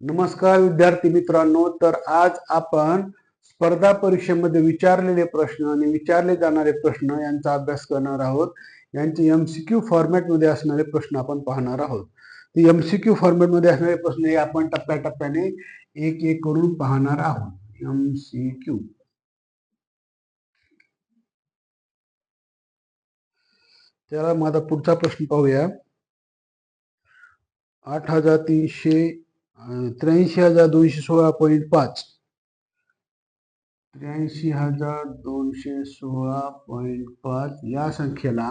नमस्कार विद्यार्थी मित्रांनो, तर आज आपण स्पर्धा परीक्षेमध्ये विचारलेले प्रश्न आणि विचारले जाणारे प्रश्न यांचा अभ्यास करणार आहोत. यांचे MCQ फॉर्मॅटमध्ये असणारे प्रश्न आपण पाहणार आहोत. MCQ फॉर्मॅटमध्ये असणारे प्रश्न हे आपण टप्प्याटप्प्याने एक एक करून पाहणार आहोत. MCQ त्याला माझा पुढचा प्रश्न पाहूया. 83,216.5 83,216.5 या संख्येला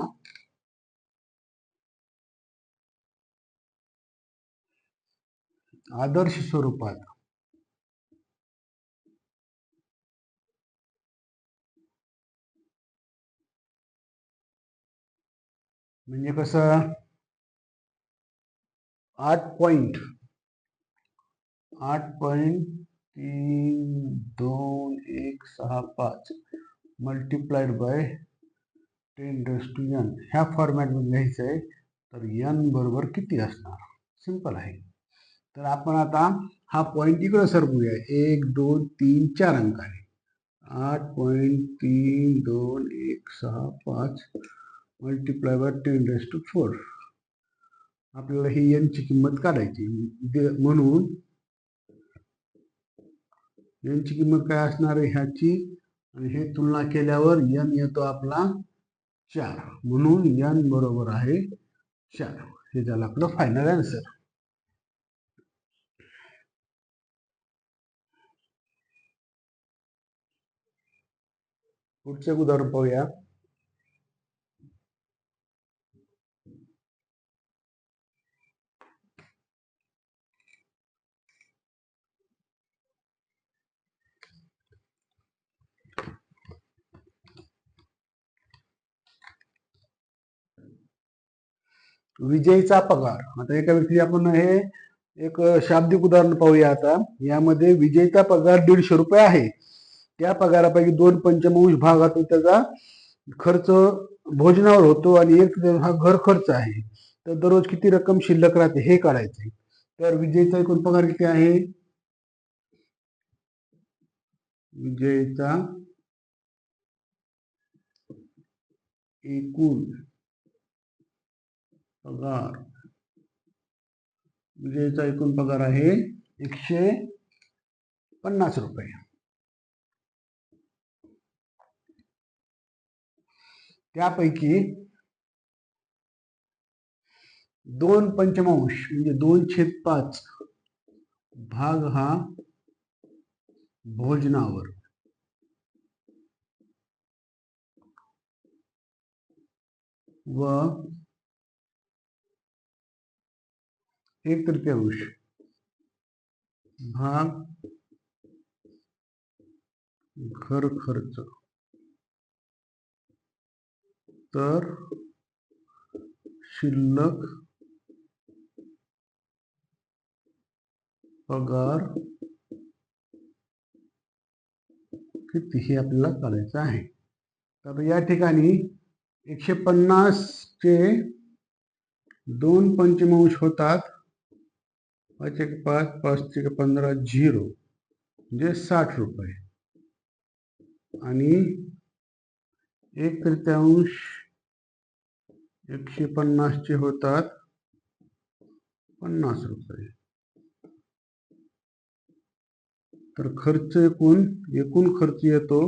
आदर्श स्वरूपात म्हणजे कसं 8.3265 मल्टिप्लाइड बाय 10⁻⁴ ह्या फॉर्मॅटमध्ये लिहायचं आहे. तर n बरोबर किती असणार? सिंपल आहे. तर आपण आता हा पॉईंट इकडे सरकूया. 1 2 3 4 अंक आहे. 8.3265 मल्टिप्लाय बाय 10⁻⁴. आपल्याला ही n ची किंमत काढायची, म्हणून n ची किंमत काय असणार आहे ह्याची, आणि हे तुलना केल्यावर n येतो आपला 4. म्हणून n बरोबर आहे 4. हे झालं आपलं फायनल आन्सर. पुढचे उदाहरण पाहूया. विजयचा पगार. आता एका व्यक्ती आपण हे एक शाब्दिक उदाहरण पाहूया. आता यामध्ये विजयचा पगार 150 रुपये आहे. त्या पगारापैकी 2/5 भागातून त्याचा खर्च भोजनावर होतो आणि 1 हा घर खर्च आहे. तर दररोज किती रक्कम शिल्लक राहते हे काढायचे. तर विजयचा एकूण पगार किती आहे? विजयचा एकूण पगार, विजयचा एकूण पगार आहे 150 रुपये. त्यापैकी 2/5 म्हणजे 2/5 भाग हा भोजनावर, व 1/3 भाग घर खर्च. तर शिल्लक पगार किती हे आपल्याला काढायचं आहे. तर या ठिकाणी 150 चे 2/5 होतात 5 × 5 5 × 15 0 म्हणजे 60 रुपये, आणि 1/3 150 चे होतात 50 रुपये. तर खर्च एकूण खर्च येतो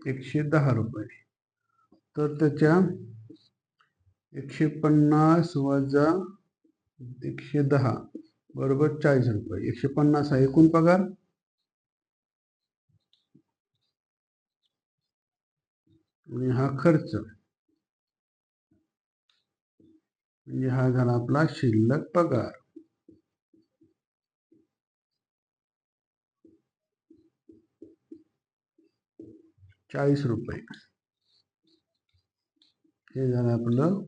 110 रुपये. तर त्याच्या 150 वजा 110 बरोबर 40 रुपये. 150 हा एकूण पगार, आणि हा खर्च, म्हणजे हा झाला आपला शिल्लक पगार. ₹40 हे झालं आपलं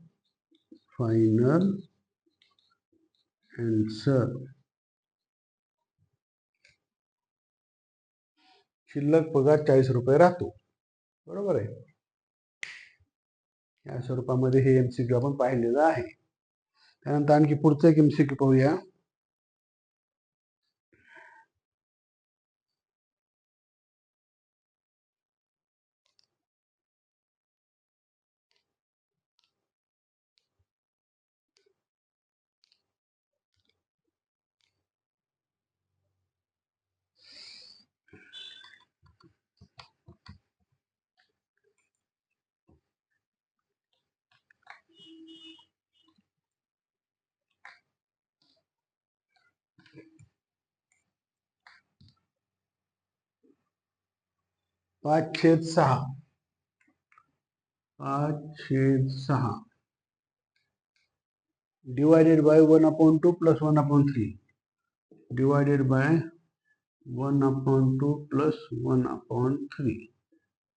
फायनल आन्सर. शिल्लक पगार 40 रुपये राहतो. बरोबर आहे. या स्वरूपामध्ये हे MCQ आपण पाहिलेलं आहे. त्यानंतर आणखी पुढचं एक MCQ पाहूया. पाच छेद सहा divided by 1/2 plus 1/3 divided by 1/2 plus 1/3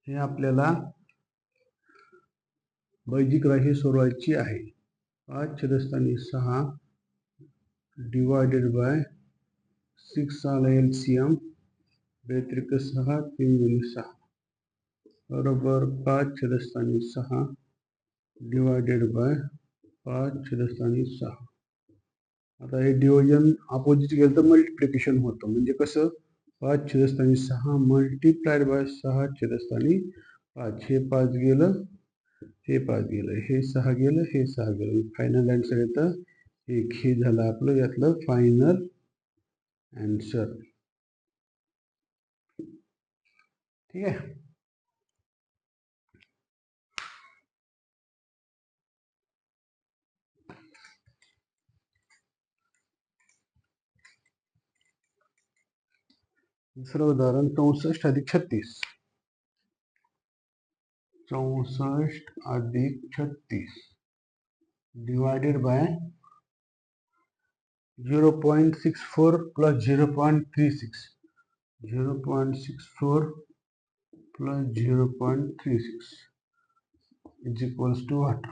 हे आपल्याला बैजिक राशी सोडवायची आहे. 5/6 डिवायडेड बाय 6 आला LCM 2×6 3×6 बरोबर 5/6 डिवायडेड बाय 5/6. आता हे डिव्हिजन अपोजिट गेलं तर मल्टिप्लिकेशन होतं. म्हणजे कसं 5/6 मल्टिप्लाइड बाय 6/5 हे 5 गेलं हे 5 गेलं हे 6 गेलं हे 6 गेलं. फायनल आन्सर येतं 1. हे झालं आपलं यातलं फायनल आन्सर. ठीक आहे. दुसरं उदाहरण 64 अधिक 36 divided by 0.64 plus 0.36 plus 0.36 is equals to what.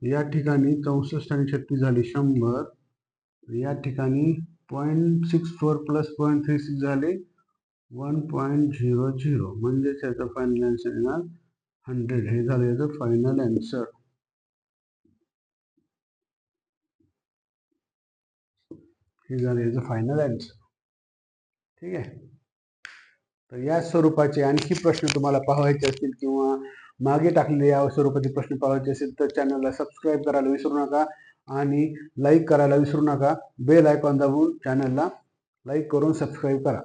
या ठिकाणी 64 आणि 36 झाले 100. या ठिकाणी 0.64 प्लस 0.36 झाले 1.00 म्हणजे त्याचा फायनल आन्सर येणार 100. हे झालं याचं फायनल आन्सर. हे झालं याचं फायनल आन्सर. ठीक आहे. तर या स्वरूपाचे आणखी प्रश्न तुम्हाला पाहायचे असतील किंवा मागे टाकलेले या स्वरूपाचे प्रश्न पाहायचे असेल तर चॅनलला सबस्क्राईब करायला विसरू नका आणि लाईक करायला विसरू नका. बेल आयकॉन दाबून चॅनलला लाईक करून सबस्क्राईब करा.